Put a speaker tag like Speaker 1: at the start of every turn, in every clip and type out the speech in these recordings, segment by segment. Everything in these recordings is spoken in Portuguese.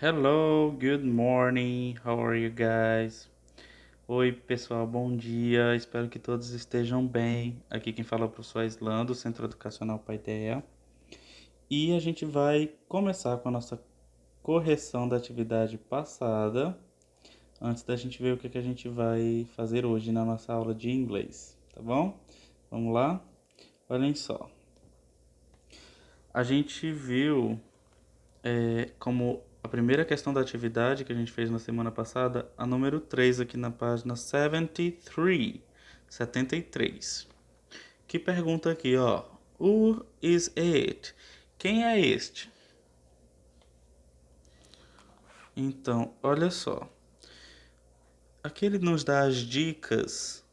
Speaker 1: Hello, good morning. How are you guys? Oi, pessoal, bom dia. Espero que todos estejam bem. Aqui quem fala é o professor Aislan, do Centro Educacional Paideia. E a gente vai começar com a nossa correção da atividade passada, antes da gente ver o que a gente vai fazer hoje na nossa aula de inglês, tá bom? Vamos lá? Olhem só. A gente viu como a primeira questão da atividade que a gente fez na semana passada, a número 3 aqui na página 73, que pergunta aqui, ó, Who is it? Quem é este? Então, olha só, aqui ele nos dá as dicas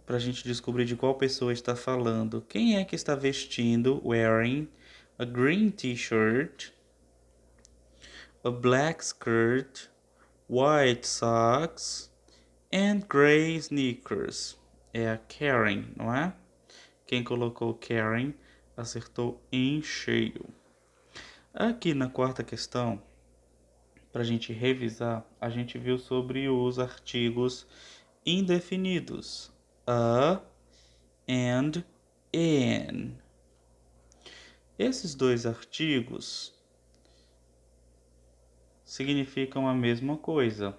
Speaker 1: para a gente descobrir de qual pessoa está falando. Quem é que está vestindo, wearing, a green t-shirt, a black skirt, white socks, and gray sneakers. É a Karen, não é? Quem colocou Karen acertou em cheio. Aqui na quarta questão, para a gente revisar, a gente viu sobre os artigos indefinidos. A and an. Esses dois artigos significam a mesma coisa.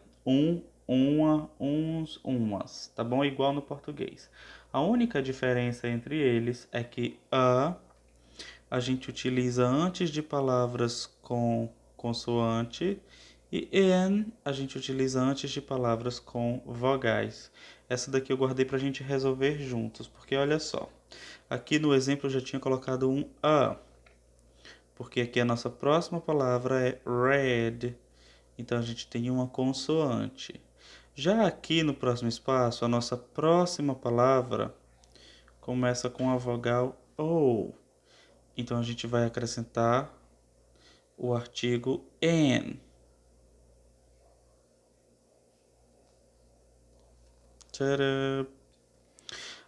Speaker 1: Uma, uns, umas, tá bom? Igual no português. A única diferença entre eles é que a gente utiliza antes de palavras com consoante e an a gente utiliza antes de palavras com vogais. Essa daqui eu guardei para a gente resolver juntos, porque olha só. Aqui no exemplo eu já tinha colocado um a, porque aqui a nossa próxima palavra é red. Então a gente tem uma consoante. Já aqui no próximo espaço, a nossa próxima palavra começa com a vogal O. Então a gente vai acrescentar o artigo an. Tcharam!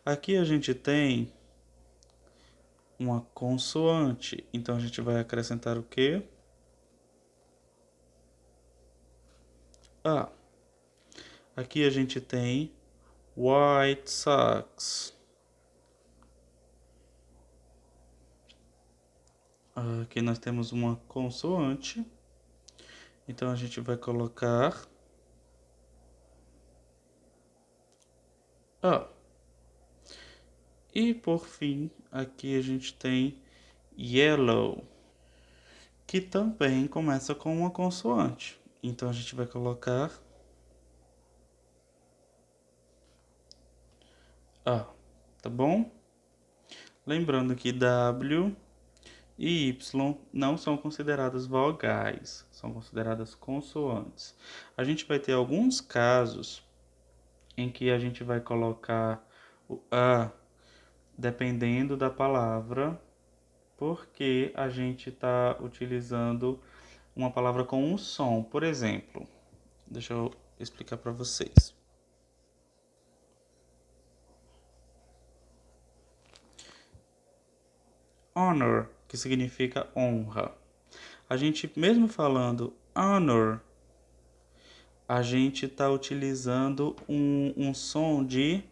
Speaker 1: Aqui a gente tem uma consoante. Então a gente vai acrescentar o quê? A. Aqui a gente tem white socks. Aqui nós temos uma consoante. Então a gente vai colocar A. E por fim, aqui a gente tem yellow, que também começa com uma consoante. Então a gente vai colocar A, tá bom? Lembrando que W e Y não são consideradas vogais, são consideradas consoantes. A gente vai ter alguns casos em que a gente vai colocar o A dependendo da palavra, porque a gente está utilizando uma palavra com um som. Por exemplo, deixa eu explicar para vocês. Honor, que significa honra. A gente, mesmo falando honor, a gente está utilizando um som de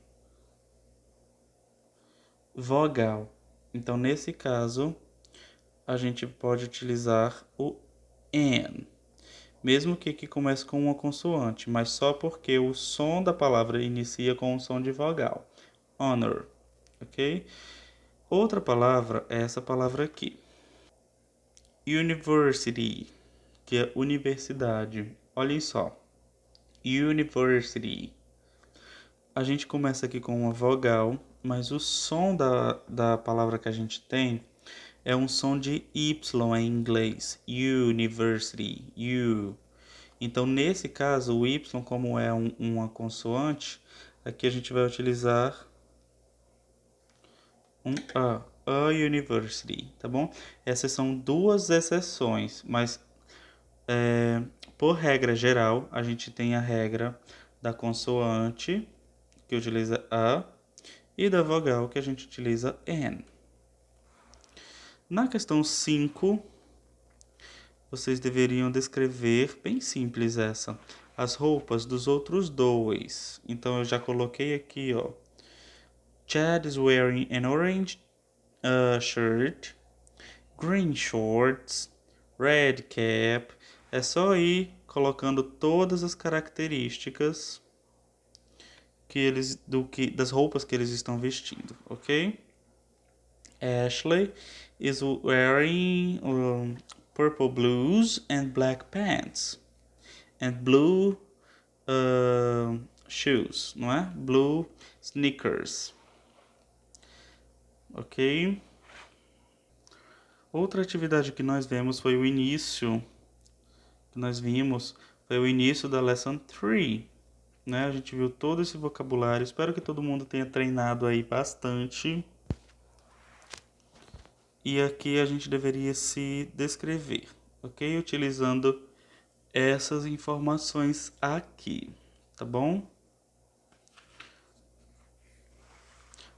Speaker 1: vogal. Então, nesse caso, a gente pode utilizar o N, mesmo que comece com uma consoante, mas só porque o som da palavra inicia com um som de vogal. Honor, ok? Outra palavra é essa palavra aqui. University, que é universidade. Olhem só. University. A gente começa aqui com uma vogal, mas o som da palavra que a gente tem é um som de Y em inglês. University. U. Então, nesse caso, o Y, como é uma consoante, aqui a gente vai utilizar um A. A university, tá bom? Essas são duas exceções, mas por regra geral, a gente tem a regra da consoante, que utiliza A, e da vogal, que a gente utiliza N. Na questão 5, vocês deveriam descrever, bem simples essa, as roupas dos outros dois. Então eu já coloquei aqui, ó. Chad is wearing an orange shirt, green shorts, red cap. É só ir colocando todas as características das roupas que eles estão vestindo, ok? Ashley is wearing purple blues and black pants and blue shoes, não é? Blue sneakers, ok? Outra atividade que nós vimos foi o início, foi o início da Lesson 3, né? A gente viu todo esse vocabulário, espero que todo mundo tenha treinado aí bastante. E aqui a gente deveria se descrever, ok? Utilizando essas informações aqui, tá bom?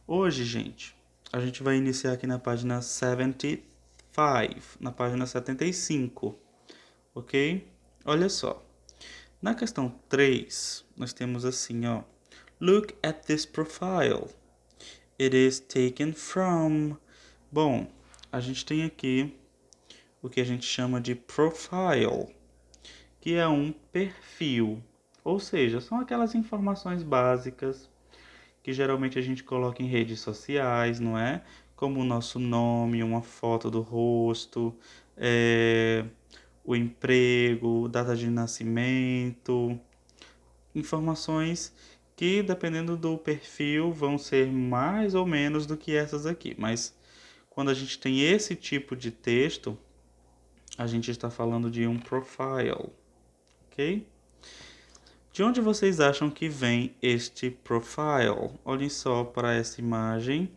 Speaker 1: Hoje, gente, a gente vai iniciar aqui na página 75, na página 75, ok? Olha só, na questão 3, nós temos assim, ó. Look at this profile. It is taken from... Bom, a gente tem aqui o que a gente chama de profile, que é um perfil. Ou seja, são aquelas informações básicas que geralmente a gente coloca em redes sociais, não é? Como o nosso nome, uma foto do rosto, o emprego, data de nascimento, informações que, dependendo do perfil, vão ser mais ou menos do que essas aqui. Mas quando a gente tem esse tipo de texto, a gente está falando de um profile, ok? De onde vocês acham que vem este profile? Olhem só para essa imagem,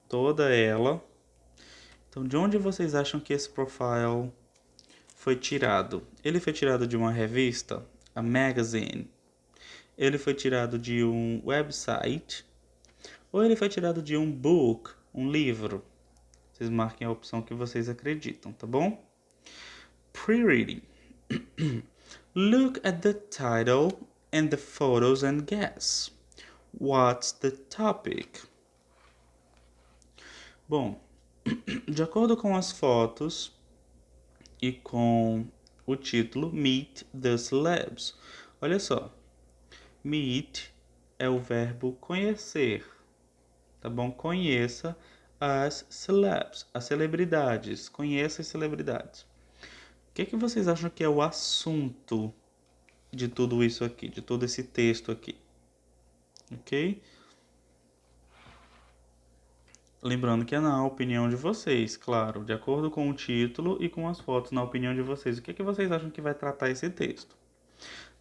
Speaker 1: toda ela. Então, de onde vocês acham que esse profile foi tirado? Ele foi tirado de uma revista, a magazine. Ele foi tirado de um website. Ou ele foi tirado de um book, um livro. Vocês marquem a opção que vocês acreditam, tá bom? Pre-reading. Look at the title and the photos and guess. What's the topic? Bom, de acordo com as fotos e com o título Meet the Celebs. Olha só, meet é o verbo conhecer, tá bom? Conheça as celebs, as celebridades. Conheça as celebridades. O que vocês acham que é o assunto de tudo isso aqui, de todo esse texto aqui? Ok? Lembrando que é na opinião de vocês, claro, de acordo com o título e com as fotos, na opinião de vocês. O que vocês acham que vai tratar esse texto?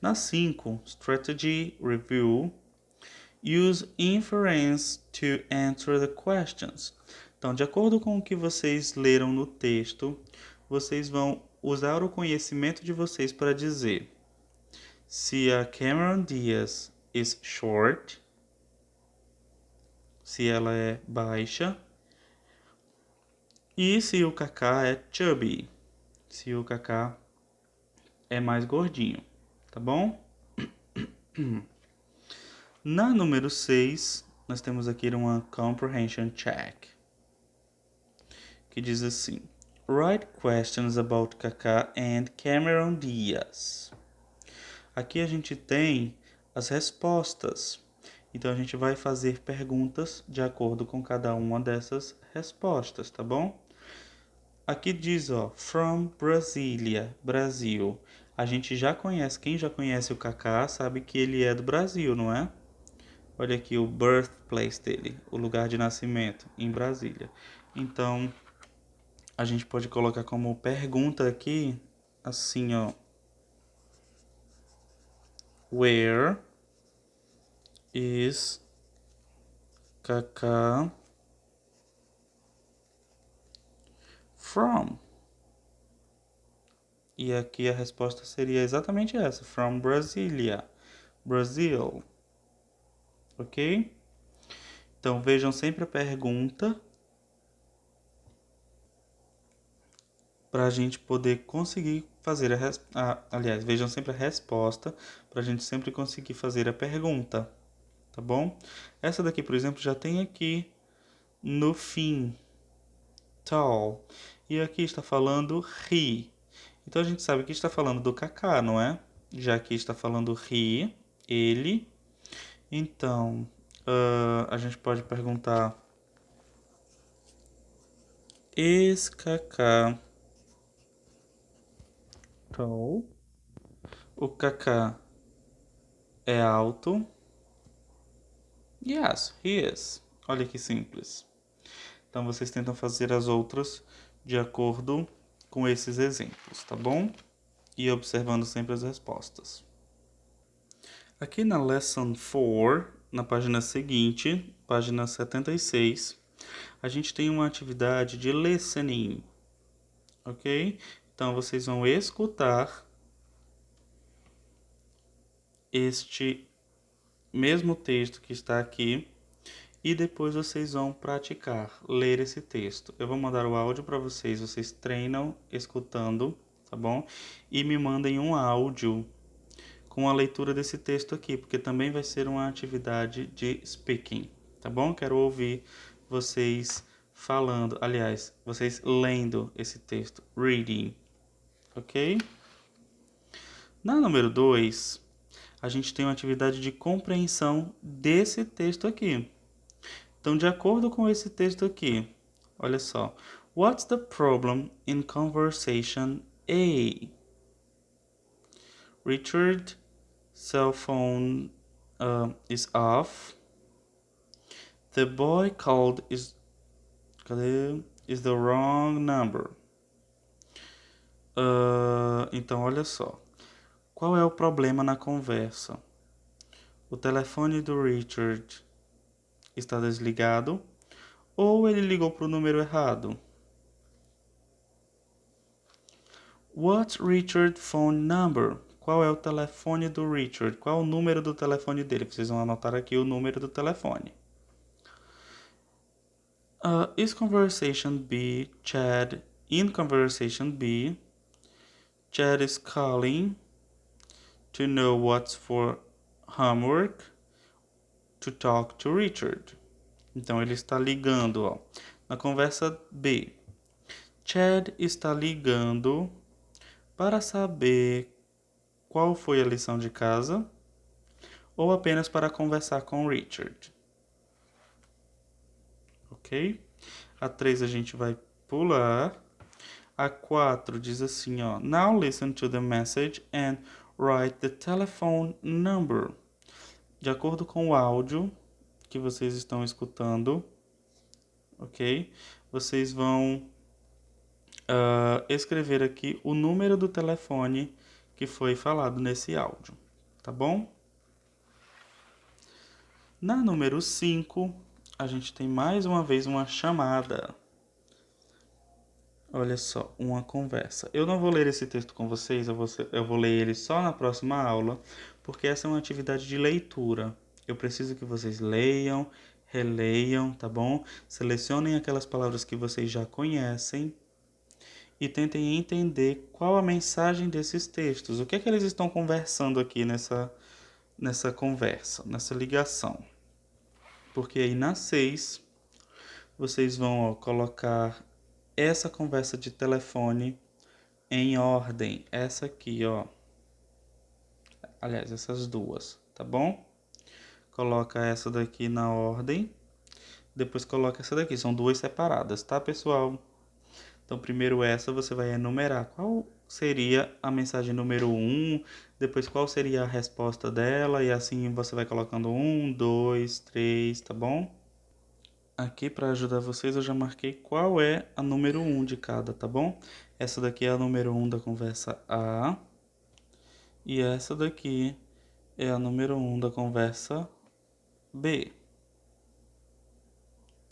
Speaker 1: Na 5, Strategy Review, use inference to answer the questions. Então, de acordo com o que vocês leram no texto, vocês vão usar o conhecimento de vocês para dizer se a Cameron Diaz is short, se ela é baixa, e se o Kaká é chubby, se o Kaká é mais gordinho, tá bom? Na número 6, nós temos aqui uma comprehension check, que diz assim: write questions about Kaká and Cameron Diaz. Aqui a gente tem as respostas. Então a gente vai fazer perguntas de acordo com cada uma dessas respostas, tá bom? Aqui diz, ó, from Brasília, Brasil. A gente já conhece, quem já conhece o Kaká sabe que ele é do Brasil, não é? Olha aqui o birthplace dele, o lugar de nascimento, em Brasília. Então, a gente pode colocar como pergunta aqui, assim, ó. Where is Kaká from? E aqui a resposta seria exatamente essa, from Brasília, Brasil. Ok? Então vejam sempre a pergunta para a gente poder conseguir fazer aliás, vejam sempre a resposta, para a gente sempre conseguir fazer a pergunta, tá bom? Essa daqui, por exemplo, já tem aqui no fim, tall, e aqui está falando he. Então a gente sabe que está falando do Kaká, não é? Já que está falando he, ele. Então, a gente pode perguntar: is Kaká tall? O Kaká é alto? Yes, he is. Olha que simples. Então vocês tentam fazer as outras de acordo com esses exemplos, tá bom? E observando sempre as respostas. Aqui na Lesson 4, na página seguinte, página 76, a gente tem uma atividade de listening, ok? Então vocês vão escutar este mesmo texto que está aqui e depois vocês vão praticar, ler esse texto. Eu vou mandar o áudio para vocês, vocês treinam escutando, tá bom? E me mandem um áudio com a leitura desse texto aqui, porque também vai ser uma atividade de speaking, tá bom? Quero ouvir vocês falando, aliás, vocês lendo esse texto, reading, ok? Na número 2, a gente tem uma atividade de compreensão desse texto aqui. Então, de acordo com esse texto aqui, olha só. What's the problem in conversation A? Richard cell phone is off. The boy called is the wrong number. Então, olha só. Qual é o problema na conversa? O telefone do Richard está desligado ou ele ligou para o número errado? What's Richard phone number? Qual é o telefone do Richard? Qual é o número do telefone dele? Vocês vão anotar aqui o número do telefone. Is conversation B Chad? In conversation B, Chad is calling to know what's for homework to talk to Richard. Então ele está ligando, ó. Na conversa B, Chad está ligando para saber qual foi a lição de casa ou apenas para conversar com Richard. Ok? A 3 a gente vai pular. A 4 diz assim, ó. Now listen to the message and write the telephone number. De acordo com o áudio que vocês estão escutando, ok? Vocês vão escrever aqui o número do telefone que foi falado nesse áudio, tá bom? Na número 5, a gente tem mais uma vez uma chamada. Olha só, uma conversa. Eu não vou ler esse texto com vocês, eu vou ler ele só na próxima aula, porque essa é uma atividade de leitura. Eu preciso que vocês leiam, releiam, tá bom? Selecionem aquelas palavras que vocês já conhecem e tentem entender qual a mensagem desses textos. O que é que eles estão conversando aqui nessa conversa, nessa ligação. Porque aí na 6, vocês vão colocar essa conversa de telefone em ordem. Essa aqui, ó. Aliás, essas duas, tá bom? Coloca essa daqui na ordem. Depois coloca essa daqui. São duas separadas, tá, pessoal? Então, primeiro essa você vai enumerar qual seria a mensagem número 1, depois qual seria a resposta dela, e assim você vai colocando 1, 2, 3, tá bom? Aqui para ajudar vocês eu já marquei qual é a número 1 de cada, tá bom? Essa daqui é a número 1 da conversa A, e essa daqui é a número 1 da conversa B,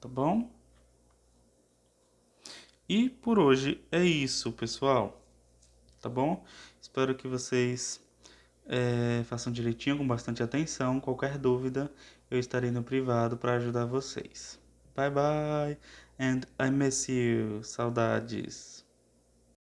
Speaker 1: tá bom? E por hoje é isso, pessoal, tá bom? Espero que vocês façam direitinho, com bastante atenção. Qualquer dúvida, eu estarei no privado para ajudar vocês. Bye bye, and I miss you. Saudades.